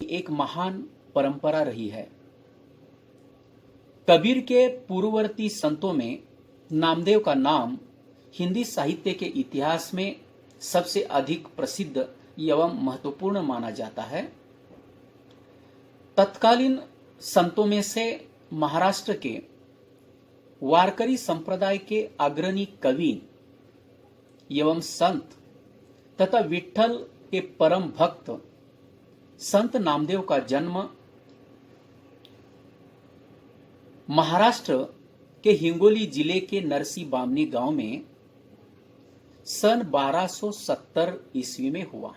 एक महान परंपरा रही है। कबीर के पूर्ववर्ती संतों में नामदेव का नाम हिंदी साहित्य के इतिहास में सबसे अधिक प्रसिद्ध एवं महत्वपूर्ण माना जाता है। तत्कालीन संतों में से महाराष्ट्र के वारकरी संप्रदाय के अग्रणी कवि एवं संत तथा विठ्ठल के परम भक्त संत नामदेव का जन्म महाराष्ट्र के हिंगोली जिले के नरसी बामनी गांव में सन 1270 ईस्वी में हुआ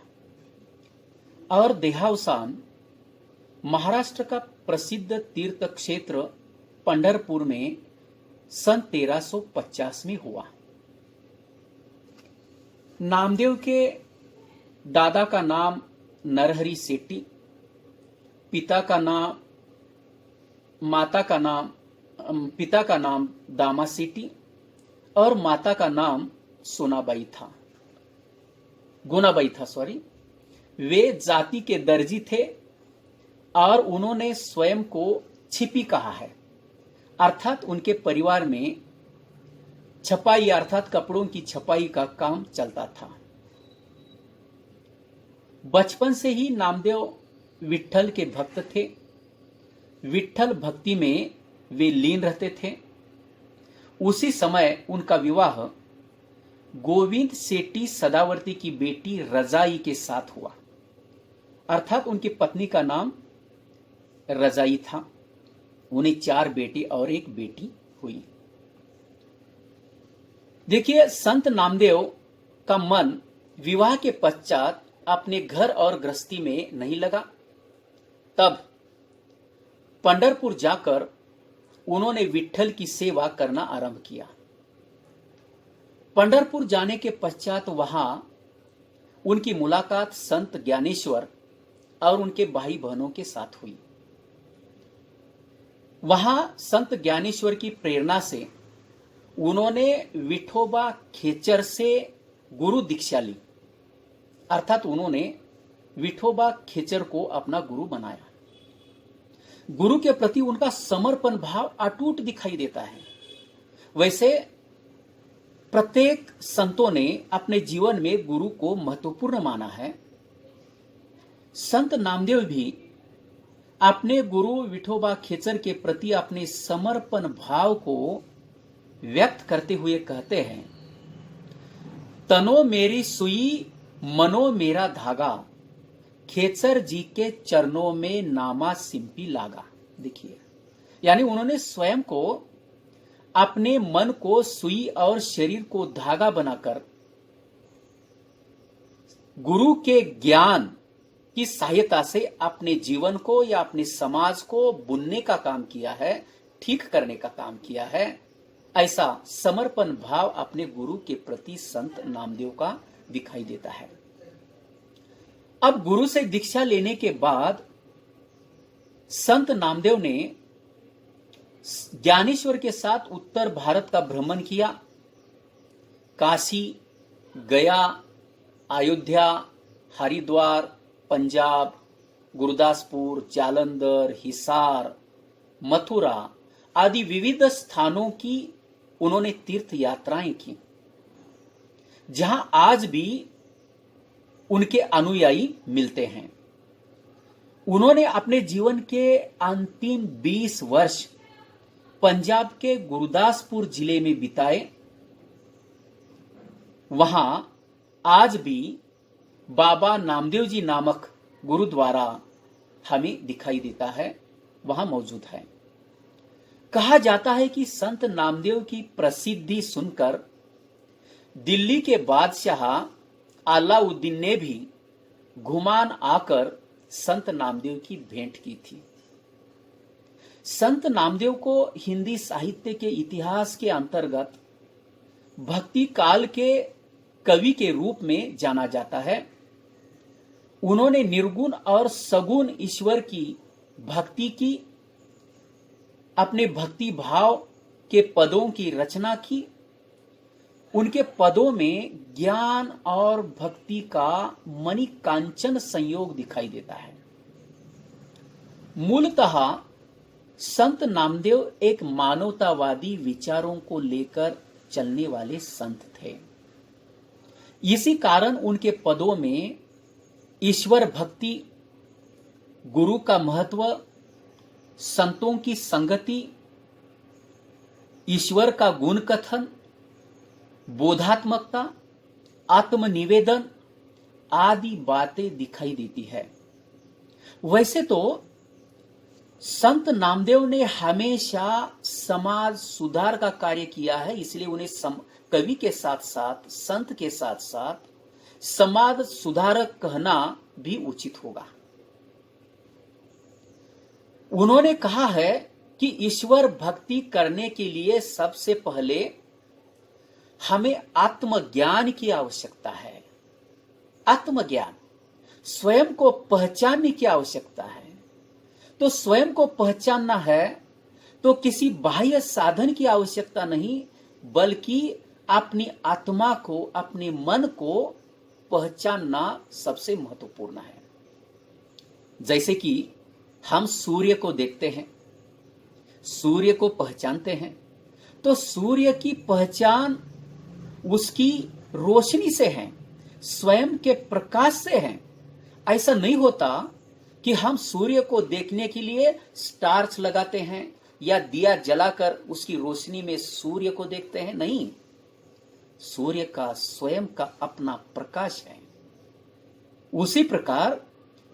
और देहावसान महाराष्ट्र का प्रसिद्ध तीर्थ क्षेत्र पंढरपुर में सन 1350 में हुआ। नामदेव के दादा का नाम नरहरि सेठी, पिता का नाम दामा सेठी और माता का नाम गुनाबाई था। वे जाति के दर्जी थे और उन्होंने स्वयं को छिपी कहा है, अर्थात उनके परिवार में छपाई अर्थात कपड़ों की छपाई का काम चलता था। बचपन से ही नामदेव विठ्ठल के भक्त थे। विठ्ठल भक्ति में वे लीन रहते थे। उसी समय उनका विवाह गोविंद सेठी सदावर्ती की बेटी रजाई के साथ हुआ, अर्थात उनकी पत्नी का नाम रजाई था। उन्हें 4 बेटे और 1 बेटी हुई। देखिए, संत नामदेव का मन विवाह के पश्चात अपने घर और गृहस्थी में नहीं लगा। तब पंढरपुर जाकर उन्होंने विठ्ठल की सेवा करना आरंभ किया। पंढरपुर जाने के पश्चात वहां उनकी मुलाकात संत ज्ञानेश्वर और उनके भाई बहनों के साथ हुई। वहां संत ज्ञानेश्वर की प्रेरणा से उन्होंने विठोबा खेचर से गुरु दीक्षा ली, अर्थात उन्होंने विठोबा खेचर को अपना गुरु बनाया। गुरु के प्रति उनका समर्पण भाव अटूट दिखाई देता है। वैसे प्रत्येक संतों ने अपने जीवन में गुरु को महत्वपूर्ण माना है। संत नामदेव भी अपने गुरु विठोबा खेचर के प्रति अपने समर्पण भाव को व्यक्त करते हुए कहते हैं, तनो मेरी सुई मनो मेरा धागा, खेचर जी के चरणों में नामा सिंपी लागा। देखिए, यानी उन्होंने स्वयं को, अपने मन को सुई और शरीर को धागा बनाकर गुरु के ज्ञान की सहायता से अपने जीवन को या अपने समाज को बुनने का काम किया है, ठीक करने का काम किया है। ऐसा समर्पण भाव अपने गुरु के प्रति संत नामदेव का दिखाई देता है। अब गुरु से दीक्षा लेने के बाद संत नामदेव ने ज्ञानेश्वर के साथ उत्तर भारत का भ्रमण किया। काशी, गया, अयोध्या, हरिद्वार, पंजाब, गुरदासपुर, जालंधर, हिसार, मथुरा आदि विविध स्थानों की उन्होंने तीर्थ यात्राएं की, जहां आज भी उनके अनुयायी मिलते हैं। उन्होंने अपने जीवन के अंतिम 20 वर्ष पंजाब के गुरदासपुर जिले में बिताए। वहां आज भी बाबा नामदेव जी नामक गुरुद्वारा हमें दिखाई देता है, वहां मौजूद है। कहा जाता है कि संत नामदेव की प्रसिद्धि सुनकर दिल्ली के बादशाह अलाउद्दीन ने भी घुमान आकर संत नामदेव की भेंट की थी। संत नामदेव को हिंदी साहित्य के इतिहास के अंतर्गत भक्ति काल के कवि के रूप में जाना जाता है। उन्होंने निर्गुण और सगुण ईश्वर की भक्ति की, अपने भक्ति भाव के पदों की रचना की। उनके पदों में ज्ञान और भक्ति का मणिकांचन संयोग दिखाई देता है। मूलतः संत नामदेव एक मानवतावादी विचारों को लेकर चलने वाले संत थे। इसी कारण उनके पदों में ईश्वर भक्ति, गुरु का महत्व, संतों की संगति, ईश्वर का गुण कथन, बोधात्मकता, आत्मनिवेदन आदि बातें दिखाई देती है। वैसे तो संत नामदेव ने हमेशा समाज सुधार का कार्य किया है, इसलिए उन्हें कवि के साथ साथ, संत के साथ साथ समाज सुधारक कहना भी उचित होगा। उन्होंने कहा है कि ईश्वर भक्ति करने के लिए सबसे पहले हमें आत्मज्ञान की आवश्यकता है। आत्मज्ञान, स्वयं को पहचानने की आवश्यकता है। तो स्वयं को पहचानना है तो किसी बाह्य साधन की आवश्यकता नहीं, बल्कि अपनी आत्मा को, अपने मन को पहचानना सबसे महत्वपूर्ण है। जैसे कि हम सूर्य को देखते हैं, सूर्य को पहचानते हैं, तो सूर्य की पहचान उसकी रोशनी से है, स्वयं के प्रकाश से है। ऐसा नहीं होता कि हम सूर्य को देखने के लिए स्टार्च लगाते हैं या दिया जलाकर उसकी रोशनी में सूर्य को देखते हैं। नहीं, सूर्य का स्वयं का अपना प्रकाश है। उसी प्रकार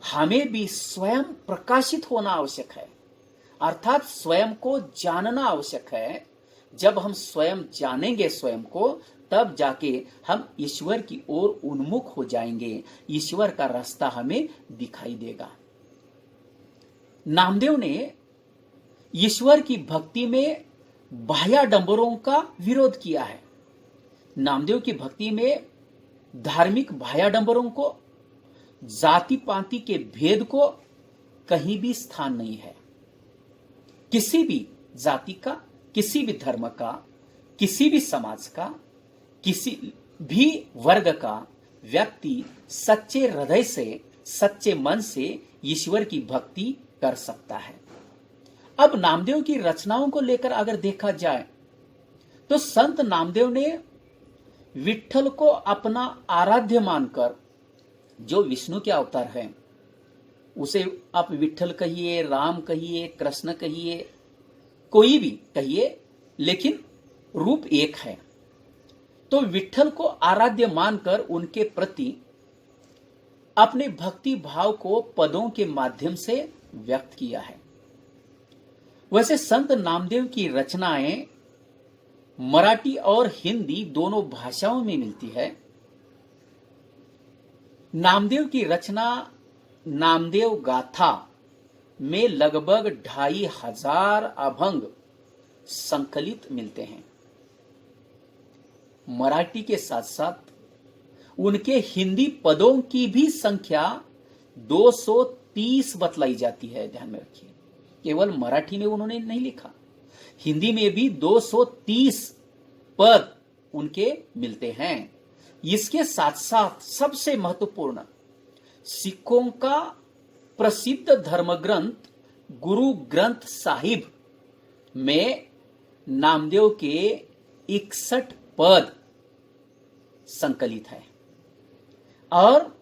हमें भी स्वयं प्रकाशित होना आवश्यक है, अर्थात स्वयं को जानना आवश्यक है। जब हम स्वयं जानेंगे स्वयं को, तब जाके हम ईश्वर की ओर उन्मुख हो जाएंगे, ईश्वर का रास्ता हमें दिखाई देगा। नामदेव ने ईश्वर की भक्ति में बाह्याडंबरों का विरोध किया है। नामदेव की भक्ति में धार्मिक बाह्याडंबरों को, जाति पाति के भेद को कहीं भी स्थान नहीं है। किसी भी जाति का, किसी भी धर्म का, किसी भी समाज का, किसी भी वर्ग का व्यक्ति सच्चे हृदय से, सच्चे मन से ईश्वर की भक्ति कर सकता है। अब नामदेव की रचनाओं को लेकर अगर देखा जाए तो संत नामदेव ने विट्ठल को अपना आराध्य मानकर, जो विष्णु के अवतार हैं, उसे आप विट्ठल कहिए, राम कहिए, कृष्ण कहिए, कोई भी कहिए, लेकिन रूप एक है। तो विट्ठल को आराध्य मानकर उनके प्रति अपने भक्ति भाव को पदों के माध्यम से व्यक्त किया है। वैसे संत नामदेव की रचनाएं मराठी और हिंदी दोनों भाषाओं में मिलती है। नामदेव की रचना नामदेव गाथा में लगभग 2500 अभंग संकलित मिलते हैं। मराठी के साथ साथ उनके हिंदी पदों की भी संख्या 230 बतलाई जाती है। ध्यान में रखिए, केवल मराठी में उन्होंने नहीं लिखा, हिंदी में भी 230 पद उनके मिलते हैं। इसके साथ साथ सबसे महत्वपूर्ण, सिखों का प्रसिद्ध धर्म ग्रंथ गुरु ग्रंथ साहिब में नामदेव के 61 पद संकलित है। और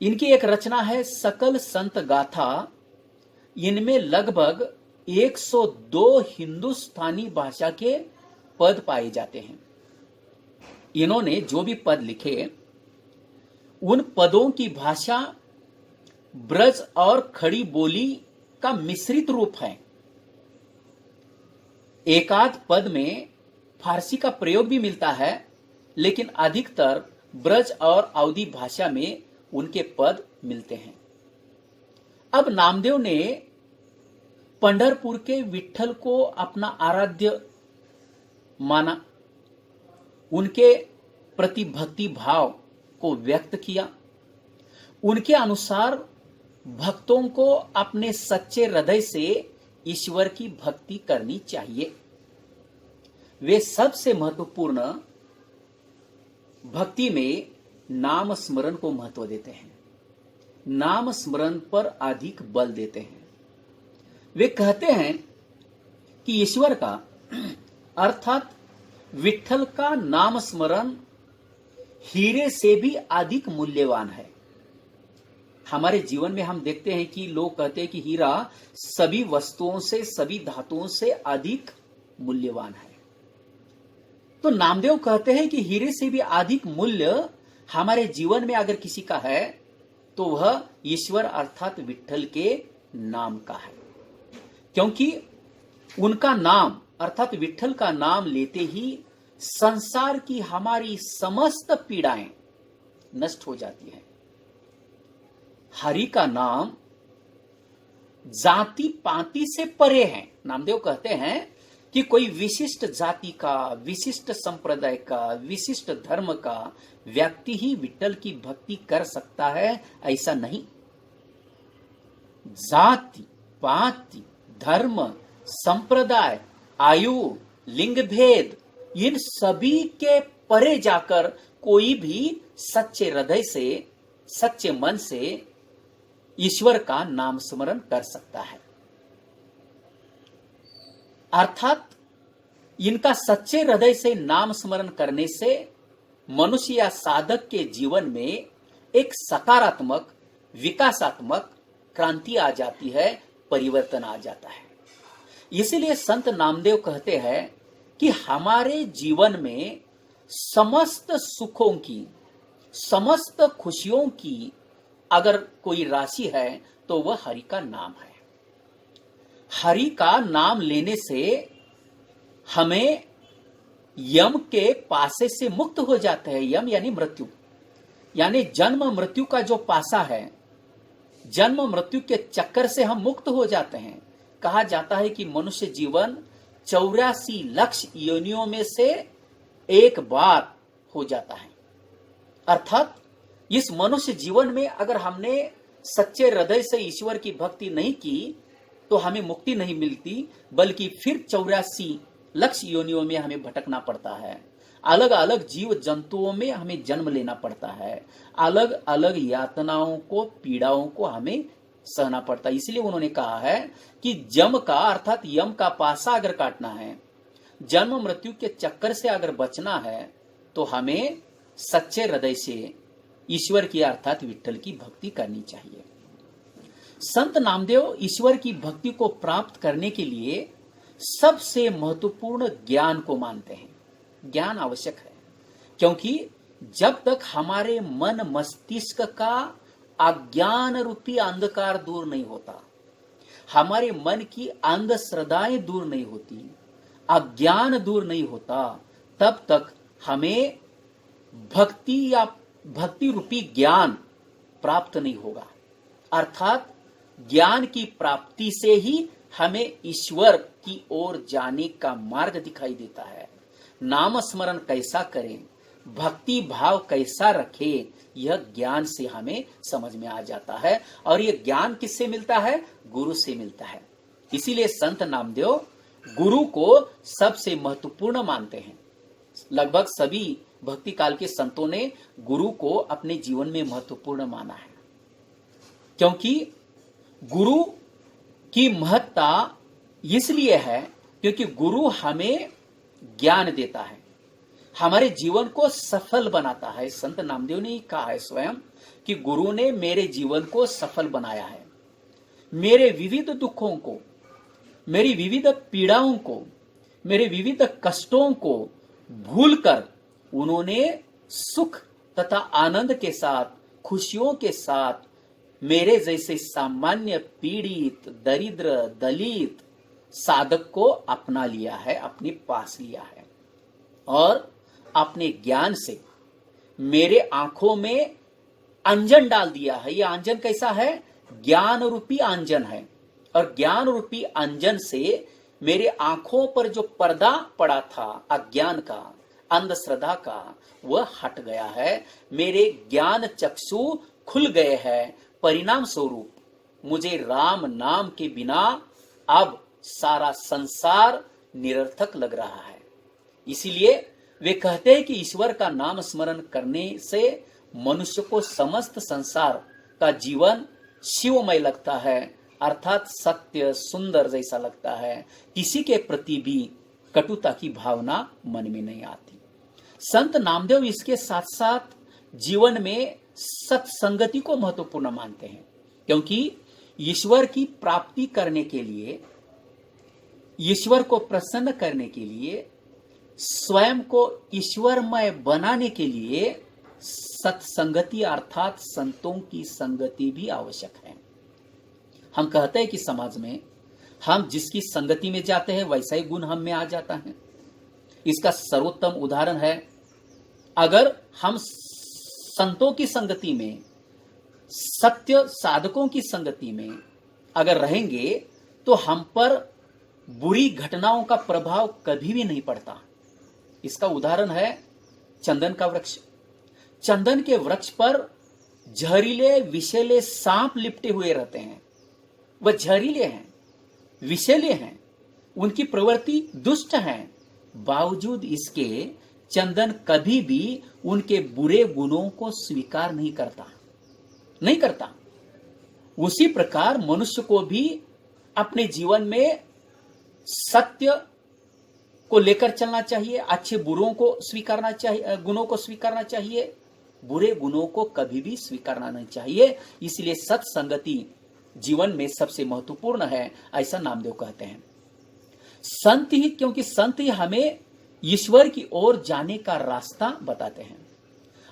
इनकी एक रचना है सकल संत गाथा। इनमें लगभग 102 हिंदुस्तानी भाषा के पद पाए जाते हैं। इन्होंने जो भी पद लिखे, उन पदों की भाषा ब्रज और खड़ी बोली का मिश्रित रूप है। एकाध पद में फारसी का प्रयोग भी मिलता है, लेकिन अधिकतर ब्रज और अवधी भाषा में उनके पद मिलते हैं। अब नामदेव ने पंढरपुर के विट्ठल को अपना आराध्य माना, उनके प्रति भक्ति भाव को व्यक्त किया। उनके अनुसार भक्तों को अपने सच्चे हृदय से ईश्वर की भक्ति करनी चाहिए। वे सबसे महत्वपूर्ण भक्ति में नाम स्मरण को महत्व देते हैं, नाम स्मरण पर अधिक बल देते हैं। वे कहते हैं कि ईश्वर का अर्थात विठ्ठल का नाम स्मरण हीरे से भी अधिक मूल्यवान है। हमारे जीवन में हम देखते हैं कि लोग कहते हैं कि हीरा सभी वस्तुओं से, सभी धातुओं से अधिक मूल्यवान है। तो नामदेव कहते हैं कि हीरे से भी अधिक मूल्य हमारे जीवन में अगर किसी का है तो वह ईश्वर अर्थात विठ्ठल के नाम का है, क्योंकि उनका नाम अर्थात विठ्ठल का नाम लेते ही संसार की हमारी समस्त पीड़ाएं नष्ट हो जाती हैं। हरि का नाम जाति पाति से परे है। नामदेव कहते हैं कि कोई विशिष्ट जाति का, विशिष्ट संप्रदाय का, विशिष्ट धर्म का व्यक्ति ही विठ्ठल की भक्ति कर सकता है, ऐसा नहीं। जाति पाति, धर्म, संप्रदाय, आयु, लिंग भेद, इन सभी के परे जाकर कोई भी सच्चे हृदय से, सच्चे मन से ईश्वर का नाम स्मरण कर सकता है। अर्थात इनका सच्चे हृदय से नाम स्मरण करने से मनुष्य या साधक के जीवन में एक सकारात्मक, विकासात्मक क्रांति आ जाती है, परिवर्तन आ जाता है। इसीलिए संत नामदेव कहते हैं कि हमारे जीवन में समस्त सुखों की, समस्त खुशियों की अगर कोई राशि है तो वह हरि का नाम है। हरि का नाम लेने से हमें यम के पासे से मुक्त हो जाते हैं। यम यानी मृत्यु, यानी जन्म मृत्यु का जो पासा है, जन्म मृत्यु के चक्कर से हम मुक्त हो जाते हैं। कहा जाता है कि मनुष्य जीवन 84 लाख योनियों में से एक बार हो जाता है। अर्थात इस मनुष्य जीवन में अगर हमने सच्चे हृदय से ईश्वर की भक्ति नहीं की तो हमें मुक्ति नहीं मिलती, बल्कि फिर 84 लाख योनियों में हमें भटकना पड़ता है। अलग अलग जीव जंतुओं में हमें जन्म लेना पड़ता है, अलग अलग यातनाओं को, पीड़ाओं को हमें सहना पड़ता है। इसलिए उन्होंने कहा है कि जम का अर्थात यम का पासा अगर काटना है, जन्म मृत्यु के चक्कर से अगर बचना है तो हमें सच्चे हृदय से ईश्वर की अर्थात विठ्ठल की भक्ति करनी चाहिए। संत नामदेव ईश्वर की भक्ति को प्राप्त करने के लिए सबसे महत्वपूर्ण ज्ञान को मानते हैं। ज्ञान आवश्यक है, क्योंकि जब तक हमारे मन मस्तिष्क का अज्ञान रूपी अंधकार दूर नहीं होता, हमारे मन की अंधश्रद्धाएं दूर नहीं होती, अज्ञान दूर नहीं होता, तब तक हमें भक्ति या भक्ति रूपी ज्ञान प्राप्त नहीं होगा। अर्थात ज्ञान की प्राप्ति से ही हमें ईश्वर की ओर जाने का मार्ग दिखाई देता है। नाम स्मरण कैसा करें, भक्ति भाव कैसा रखें, यह ज्ञान से हमें समझ में आ जाता है। और यह ज्ञान किससे मिलता है? गुरु से मिलता है। इसीलिए संत नामदेव गुरु को सबसे महत्वपूर्ण मानते हैं। लगभग सभी भक्ति काल के संतों ने गुरु को अपने जीवन में महत्वपूर्ण माना है, क्योंकि गुरु की महत्ता इसलिए है क्योंकि गुरु हमें ज्ञान देता है, हमारे जीवन को सफल बनाता है। संत नामदेव ने कहा है स्वयं कि गुरु ने मेरे जीवन को सफल बनाया है। मेरे विविध दुखों को, मेरी विविध पीड़ाओं को, मेरे विविध कष्टों को भूलकर उन्होंने सुख तथा आनंद के साथ, खुशियों के साथ मेरे जैसे सामान्य पीड़ित, दरिद्र, दलित साधक को अपना लिया है, अपने पास लिया है और अपने ज्ञान से मेरे आंखों में अंजन डाल दिया है। यह अंजन कैसा है? ज्ञान रूपी अंजन है। और ज्ञान रूपी अंजन से मेरे आंखों पर जो पर्दा पड़ा था अज्ञान का, अंधश्रद्धा का, वह हट गया है। मेरे ज्ञान चक्षु खुल गए हैं। परिणाम स्वरूप मुझे राम नाम के बिना अब सारा संसार निरर्थक लग रहा है। इसीलिए वे कहते हैं कि ईश्वर का नाम स्मरण करने से मनुष्य को समस्त संसार का जीवन शिवमय लगता है, अर्थात सत्य सुंदर जैसा लगता है, किसी के प्रति भी कटुता की भावना मन में नहीं आती। संत नामदेव इसके साथ साथ जीवन में सत्संगति को महत्वपूर्ण मानते हैं, क्योंकि ईश्वर की प्राप्ति करने के लिए, ईश्वर को प्रसन्न करने के लिए, स्वयं को ईश्वरमय बनाने के लिए सत्संगति अर्थात संतों की संगति भी आवश्यक है। हम कहते हैं कि समाज में हम जिसकी संगति में जाते हैं वैसा ही गुण हम में आ जाता है। इसका सर्वोत्तम उदाहरण है, अगर हम संतों की संगति में, सत्य साधकों की संगति में अगर रहेंगे तो हम पर बुरी घटनाओं का प्रभाव कभी भी नहीं पड़ता। इसका उदाहरण है चंदन का वृक्ष। चंदन के वृक्ष पर जहरीले विषैले सांप लिपटे हुए रहते हैं। वह जहरीले हैं, विषैले हैं, उनकी प्रवृत्ति दुष्ट है, बावजूद इसके चंदन कभी भी उनके बुरे गुणों को स्वीकार नहीं करता। उसी प्रकार मनुष्य को भी अपने जीवन में सत्य को लेकर चलना चाहिए, अच्छे बुरों को स्वीकारना चाहिए, गुणों को स्वीकारना चाहिए, बुरे गुणों को कभी भी स्वीकारना नहीं चाहिए। इसलिए सत्संगति जीवन में सबसे महत्वपूर्ण है, ऐसा नामदेव कहते हैं। संत ही, क्योंकि संत ही हमें ईश्वर की ओर जाने का रास्ता बताते हैं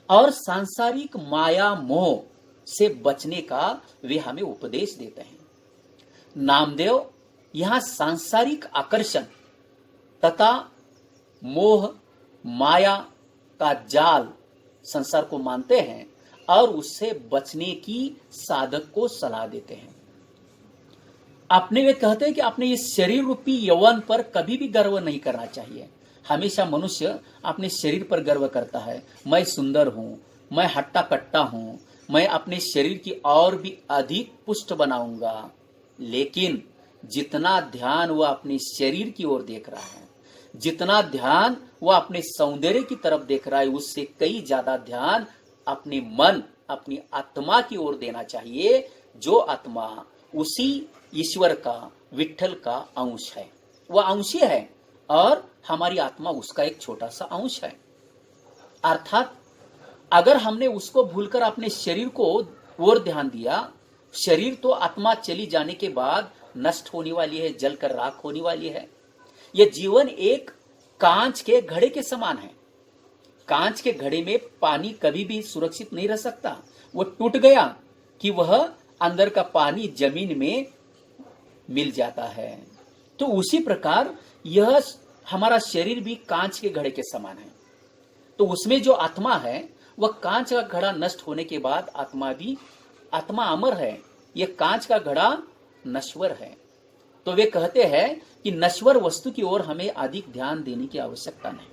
और सांसारिक माया मोह से बचने का वे हमें उपदेश देते हैं। नामदेव यहां सांसारिक आकर्षण तथा मोह माया का जाल संसार को मानते हैं और उससे बचने की साधक को सलाह देते हैं। अपने वे कहते हैं कि अपने इस शरीर रूपी यौवन पर कभी भी गर्व नहीं करना चाहिए। हमेशा मनुष्य अपने शरीर पर गर्व करता है, मैं सुंदर हूं, मैं हट्टा कट्टा हूं, मैं अपने शरीर की और भी अधिक पुष्ट बनाऊंगा। लेकिन जितना ध्यान वह अपने शरीर की ओर देख रहा है, जितना ध्यान वह अपने सौंदर्य की तरफ देख रहा है, उससे कई ज्यादा ध्यान अपने मन, अपनी आत्मा की ओर देना चाहिए, जो आत्मा उसी ईश्वर का, विट्ठल का अंश है। वह अंशी है और हमारी आत्मा उसका एक छोटा सा अंश है। अर्थात अगर हमने उसको भूलकर अपने शरीर को ओर ध्यान दिया, शरीर तो आत्मा चली जाने के बाद नष्ट होने वाली है, जलकर राख होने वाली है। यह जीवन एक कांच के घड़े के समान है। कांच के घड़े में पानी कभी भी सुरक्षित नहीं रह सकता। वो टूट गया कि वह अंदर का पानी जमीन में मिल जाता है। तो उसी प्रकार यह हमारा शरीर भी कांच के घड़े के समान है। तो उसमें जो आत्मा है वह कांच का घड़ा नष्ट होने के बाद आत्मा अमर है, यह कांच का घड़ा नश्वर है। तो वे कहते हैं कि नश्वर वस्तु की ओर हमें अधिक ध्यान देने की आवश्यकता नहीं।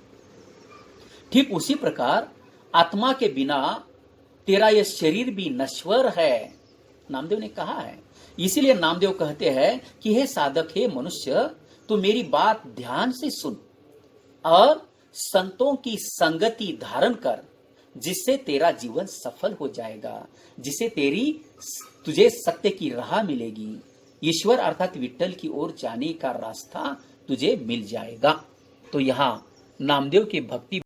ठीक उसी प्रकार आत्मा के बिना तेरा यह शरीर भी नश्वर है, नामदेव ने कहा है। इसीलिए नामदेव कहते हैं कि हे साधक, हे मनुष्य, तू मेरी बात ध्यान से सुन और संतों की संगति धारण कर, जिससे तेरा जीवन सफल हो जाएगा, जिससे तुझे सत्य की राह मिलेगी, ईश्वर अर्थात विट्ठल की ओर जाने का रास्ता तुझे मिल जाएगा। तो यहाँ नामदेव की भक्ति